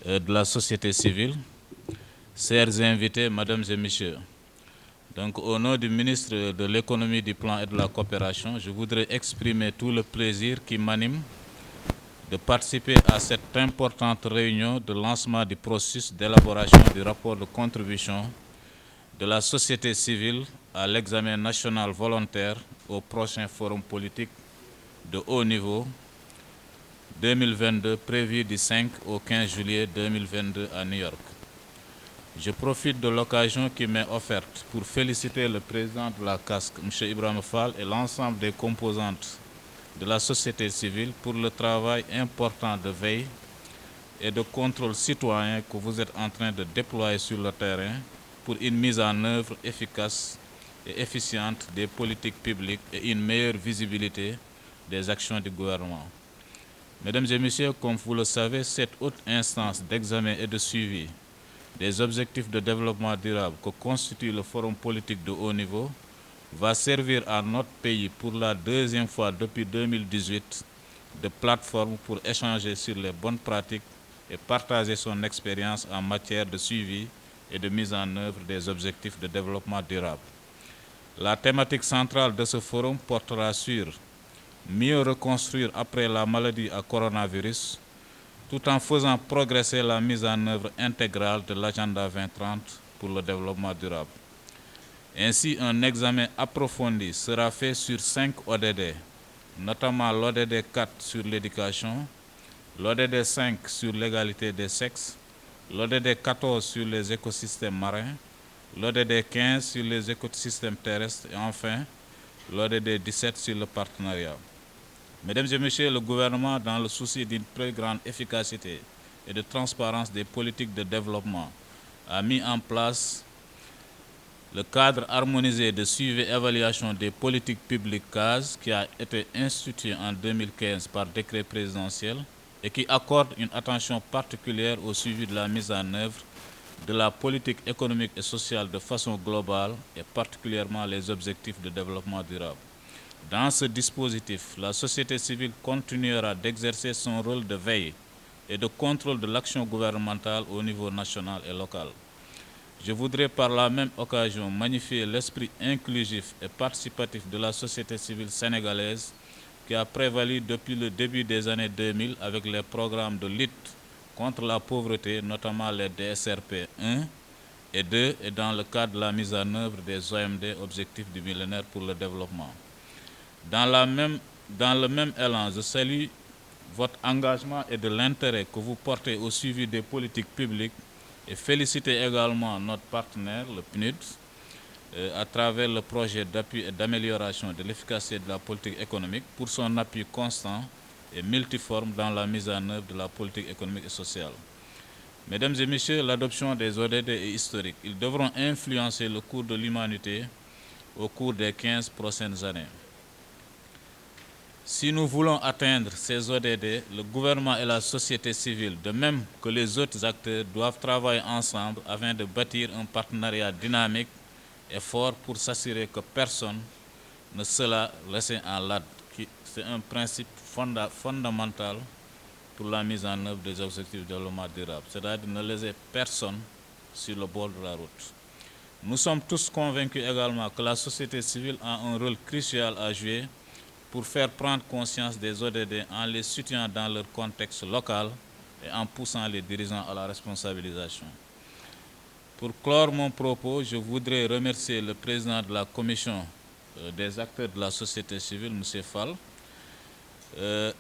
De la société civile, chers invités, mesdames et messieurs. Donc, au nom du ministre de l'économie, du plan et de la coopération, je voudrais exprimer tout le plaisir qui m'anime de participer à cette importante réunion de lancement du processus d'élaboration du rapport de contribution de la société civile à l'examen national volontaire au prochain forum politique de haut niveau 2022 prévu du 5 au 15 juillet 2022 à New York. Je profite de l'occasion qui m'est offerte pour féliciter le président de la CASC, M. Ibrahima Fall, et l'ensemble des composantes de la société civile pour le travail important de veille et de contrôle citoyen que vous êtes en train de déployer sur le terrain pour une mise en œuvre efficace et efficiente des politiques publiques et une meilleure visibilité des actions du gouvernement. Mesdames et messieurs, comme vous le savez, cette haute instance d'examen et de suivi des objectifs de développement durable que constitue le forum politique de haut niveau va servir à notre pays pour la deuxième fois depuis 2018 de plateforme pour échanger sur les bonnes pratiques et partager son expérience en matière de suivi et de mise en œuvre des objectifs de développement durable. La thématique centrale de ce forum portera sur mieux reconstruire après la maladie à coronavirus, tout en faisant progresser la mise en œuvre intégrale de l'agenda 2030 pour le développement durable. Ainsi, un examen approfondi sera fait sur 5 ODD, notamment l'ODD 4 sur l'éducation, l'ODD 5 sur l'égalité des sexes, l'ODD 14 sur les écosystèmes marins, l'ODD 15 sur les écosystèmes terrestres et enfin l'ODD 17 sur le partenariat. Mesdames et messieurs, le gouvernement, dans le souci d'une plus grande efficacité et de transparence des politiques de développement, a mis en place le cadre harmonisé de suivi et évaluation des politiques publiques CAS qui a été institué en 2015 par décret présidentiel et qui accorde une attention particulière au suivi de la mise en œuvre de la politique économique et sociale de façon globale et particulièrement les objectifs de développement durable. Dans ce dispositif, la société civile continuera d'exercer son rôle de veille et de contrôle de l'action gouvernementale au niveau national et local. Je voudrais par la même occasion magnifier l'esprit inclusif et participatif de la société civile sénégalaise qui a prévalu depuis le début des années 2000 avec les programmes de lutte contre la pauvreté, notamment les DSRP 1 et 2, et dans le cadre de la mise en œuvre des OMD, Objectifs du millénaire pour le développement. Dans le même élan, je salue votre engagement et de l'intérêt que vous portez au suivi des politiques publiques et féliciter également notre partenaire, le PNUD, à travers le projet d'appui et d'amélioration de l'efficacité de la politique économique pour son appui constant et multiforme dans la mise en œuvre de la politique économique et sociale. Mesdames et messieurs, l'adoption des ODD est historique. Ils devront influencer le cours de l'humanité au cours des 15 prochaines années. Si nous voulons atteindre ces ODD, le gouvernement et la société civile, de même que les autres acteurs, doivent travailler ensemble afin de bâtir un partenariat dynamique et fort pour s'assurer que personne ne sera laissé en rade. C'est un principe fondamental pour la mise en œuvre des objectifs de développement durable, c'est-à-dire ne laisser personne sur le bord de la route. Nous sommes tous convaincus également que la société civile a un rôle crucial à jouer pour faire prendre conscience des ODD en les situant dans leur contexte local et en poussant les dirigeants à la responsabilisation. Pour clore mon propos, je voudrais remercier le président de la commission des acteurs de la société civile, M. Fall,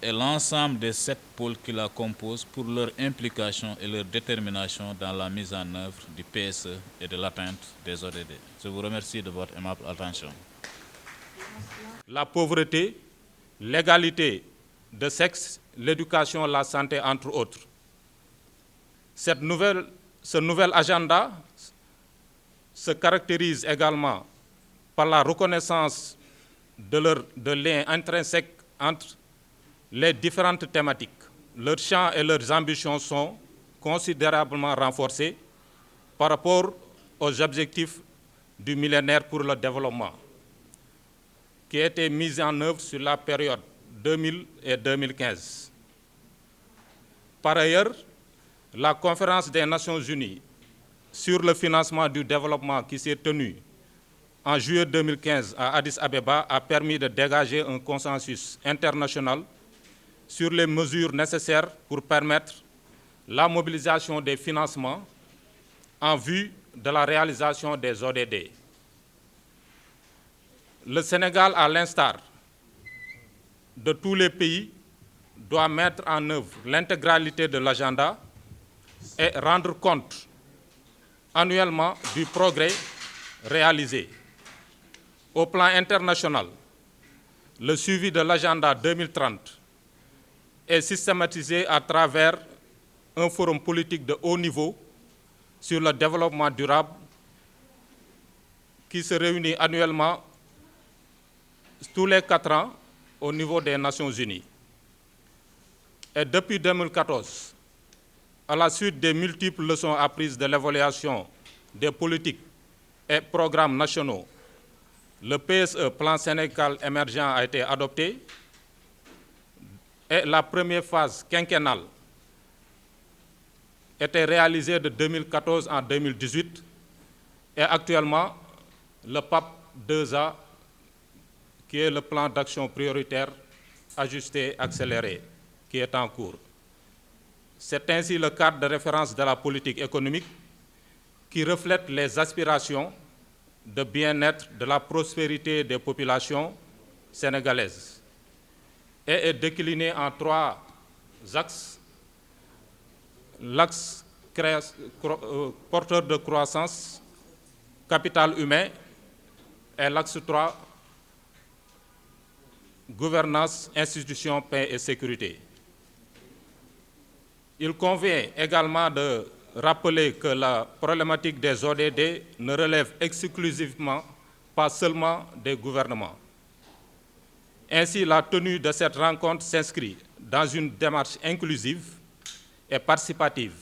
et l'ensemble des 7 pôles qui la composent pour leur implication et leur détermination dans la mise en œuvre du PSE et de l'atteinte des ODD. Je vous remercie de votre aimable attention. La pauvreté, l'égalité de sexe, l'éducation, la santé, entre autres. Ce nouvel agenda se caractérise également par la reconnaissance de liens intrinsèques entre les différentes thématiques. Leurs champs et leurs ambitions sont considérablement renforcés par rapport aux objectifs du millénaire pour le développement, qui a été mise en œuvre sur la période 2000 et 2015. Par ailleurs, la conférence des Nations Unies sur le financement du développement qui s'est tenue en juillet 2015 à Addis Abeba a permis de dégager un consensus international sur les mesures nécessaires pour permettre la mobilisation des financements en vue de la réalisation des ODD. Le Sénégal, à l'instar de tous les pays, doit mettre en œuvre l'intégralité de l'agenda et rendre compte annuellement du progrès réalisé. Au plan international, le suivi de l'agenda 2030 est systématisé à travers un forum politique de haut niveau sur le développement durable qui se réunit annuellement tous les 4 ans au niveau des Nations Unies. Et depuis 2014, à la suite des multiples leçons apprises de l'évaluation des politiques et programmes nationaux, le PSE, Plan Sénégal émergent, a été adopté et la première phase quinquennale était réalisée de 2014 en 2018 et actuellement le PAP 2A, qui est le plan d'action prioritaire ajusté, accéléré, qui est en cours. C'est ainsi le cadre de référence de la politique économique qui reflète les aspirations de bien-être, de la prospérité des populations sénégalaises et est décliné en 3 axes. L'axe porteur de croissance, capital humain, et l'axe 3, gouvernance, institutions, paix et sécurité. Il convient également de rappeler que la problématique des ODD ne relève exclusivement pas seulement des gouvernements. Ainsi, la tenue de cette rencontre s'inscrit dans une démarche inclusive et participative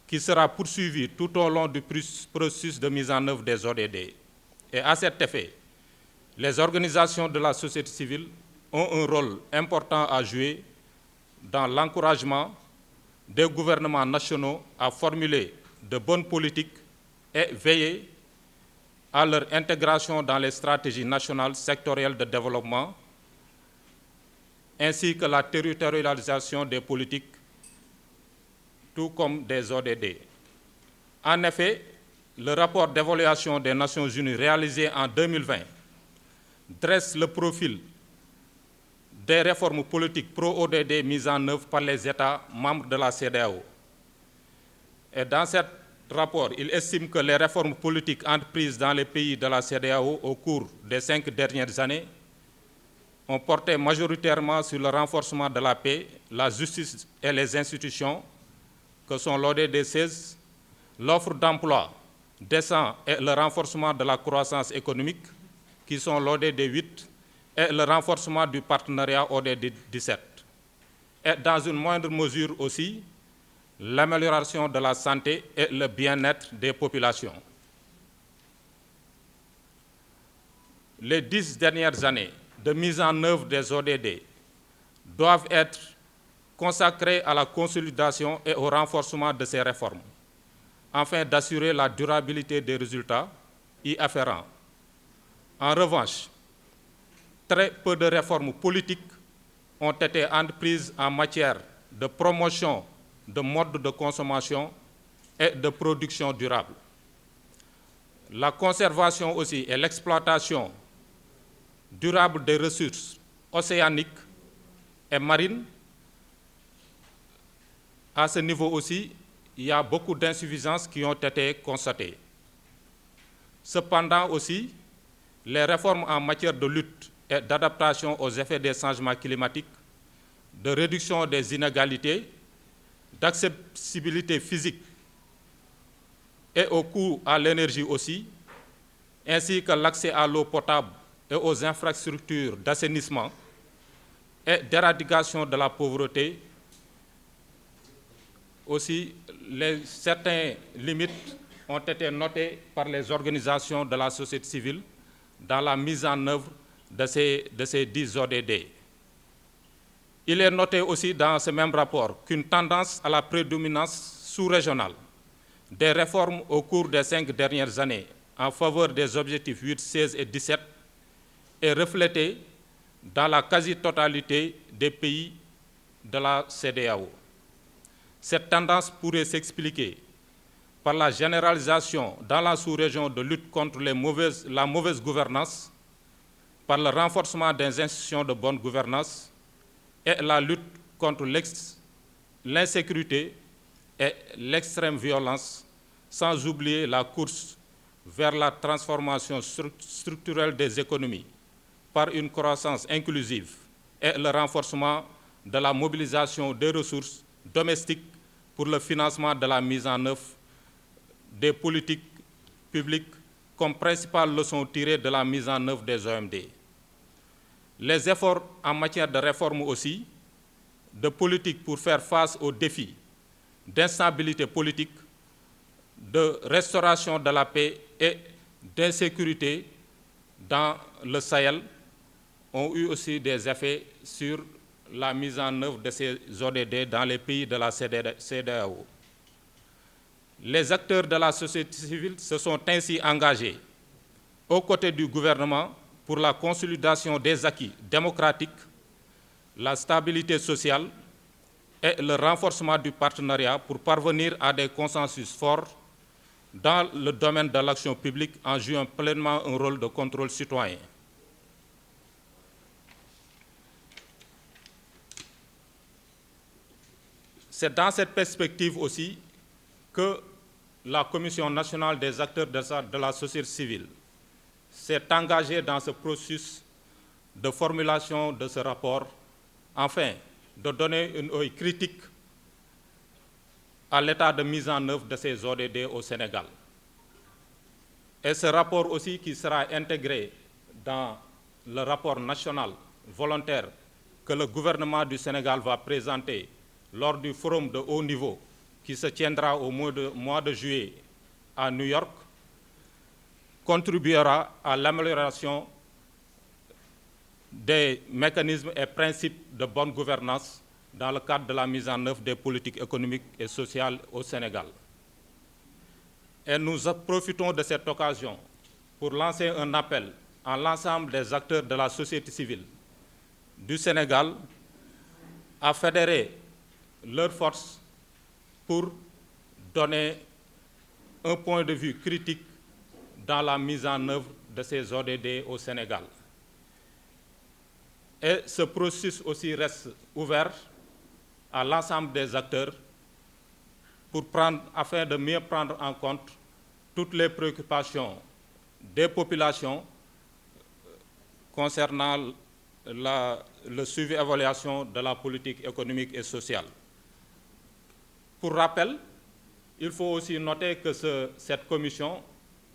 qui sera poursuivie tout au long du processus de mise en œuvre des ODD. Et à cet effet, les organisations de la société civile ont un rôle important à jouer dans l'encouragement des gouvernements nationaux à formuler de bonnes politiques et veiller à leur intégration dans les stratégies nationales sectorielles de développement, ainsi que la territorialisation des politiques, tout comme des ODD. En effet, le rapport d'évaluation des Nations Unies réalisé en 2020 dresse le profil des réformes politiques pro-ODD mises en œuvre par les États membres de la CEDEAO. Et dans ce rapport, il estime que les réformes politiques entreprises dans les pays de la CEDEAO au cours des 5 dernières années ont porté majoritairement sur le renforcement de la paix, la justice et les institutions, que sont l'ODD 16, l'offre d'emploi décent et le renforcement de la croissance économique, qui sont l'ODD 8, et le renforcement du partenariat ODD 17. Et dans une moindre mesure aussi, l'amélioration de la santé et le bien-être des populations. Les 10 dernières années de mise en œuvre des ODD doivent être consacrées à la consolidation et au renforcement de ces réformes, afin d'assurer la durabilité des résultats y afférents. En revanche, très peu de réformes politiques ont été entreprises en matière de promotion de modes de consommation et de production durable. La conservation aussi et l'exploitation durable des ressources océaniques et marines. À ce niveau aussi, il y a beaucoup d'insuffisances qui ont été constatées. Cependant aussi, les réformes en matière de lutte et d'adaptation aux effets des changements climatiques, de réduction des inégalités, d'accessibilité physique et au coût à l'énergie aussi, ainsi que l'accès à l'eau potable et aux infrastructures d'assainissement et d'éradication de la pauvreté. Aussi, certaines limites ont été notés par les organisations de la société civile dans la mise en œuvre de ces 10 ODD. Il est noté aussi dans ce même rapport qu'une tendance à la prédominance sous-régionale des réformes au cours des 5 dernières années en faveur des objectifs 8, 16 et 17 est reflétée dans la quasi-totalité des pays de la CEDEAO. Cette tendance pourrait s'expliquer par la généralisation dans la sous-région de lutte contre la mauvaise gouvernance, par le renforcement des institutions de bonne gouvernance et la lutte contre l'insécurité et l'extrême violence, sans oublier la course vers la transformation structurelle des économies par une croissance inclusive et le renforcement de la mobilisation des ressources domestiques pour le financement de la mise en œuvre des politiques publiques comme principale leçon tirée de la mise en œuvre des OMD. Les efforts en matière de réforme aussi, de politique pour faire face aux défis d'instabilité politique, de restauration de la paix et d'insécurité dans le Sahel ont eu aussi des effets sur la mise en œuvre de ces ODD dans les pays de la CEDEAO. Les acteurs de la société civile se sont ainsi engagés aux côtés du gouvernement pour la consolidation des acquis démocratiques, la stabilité sociale et le renforcement du partenariat pour parvenir à des consensus forts dans le domaine de l'action publique en jouant pleinement un rôle de contrôle citoyen. C'est dans cette perspective aussi que la Commission nationale des acteurs de la société civile s'est engagée dans ce processus de formulation de ce rapport, afin de donner une œil critique à l'état de mise en œuvre de ces ODD au Sénégal. Et ce rapport aussi qui sera intégré dans le rapport national volontaire que le gouvernement du Sénégal va présenter lors du forum de haut niveau qui se tiendra au mois de juillet à New York, contribuera à l'amélioration des mécanismes et principes de bonne gouvernance dans le cadre de la mise en œuvre des politiques économiques et sociales au Sénégal. Et nous profitons de cette occasion pour lancer un appel à l'ensemble des acteurs de la société civile du Sénégal à fédérer leurs forces pour donner un point de vue critique dans la mise en œuvre de ces ODD au Sénégal. Et ce processus aussi reste ouvert à l'ensemble des acteurs afin de mieux prendre en compte toutes les préoccupations des populations concernant le suivi et évaluation de la politique économique et sociale. Pour rappel, il faut aussi noter que cette commission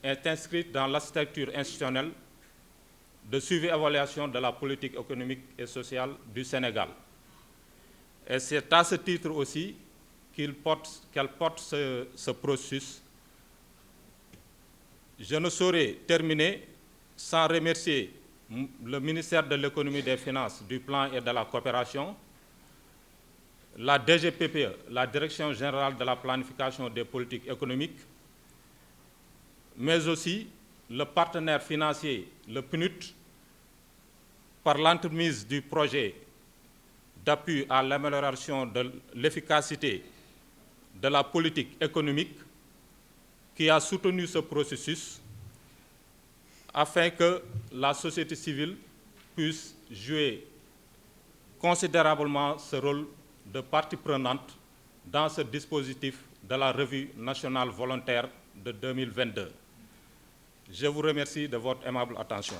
est inscrite dans la structure institutionnelle de suivi et évaluation de la politique économique et sociale du Sénégal. Et c'est à ce titre aussi qu'elle porte ce processus. Je ne saurais terminer sans remercier le ministère de l'Économie, des Finances, du Plan et de la Coopération, la DGPPE, la Direction générale de la planification des politiques économiques, mais aussi le partenaire financier, le PNUD, par l'entremise du projet d'appui à l'amélioration de l'efficacité de la politique économique, qui a soutenu ce processus afin que la société civile puisse jouer considérablement ce rôle de partie prenante dans ce dispositif de la revue nationale volontaire de 2022. Je vous remercie de votre aimable attention.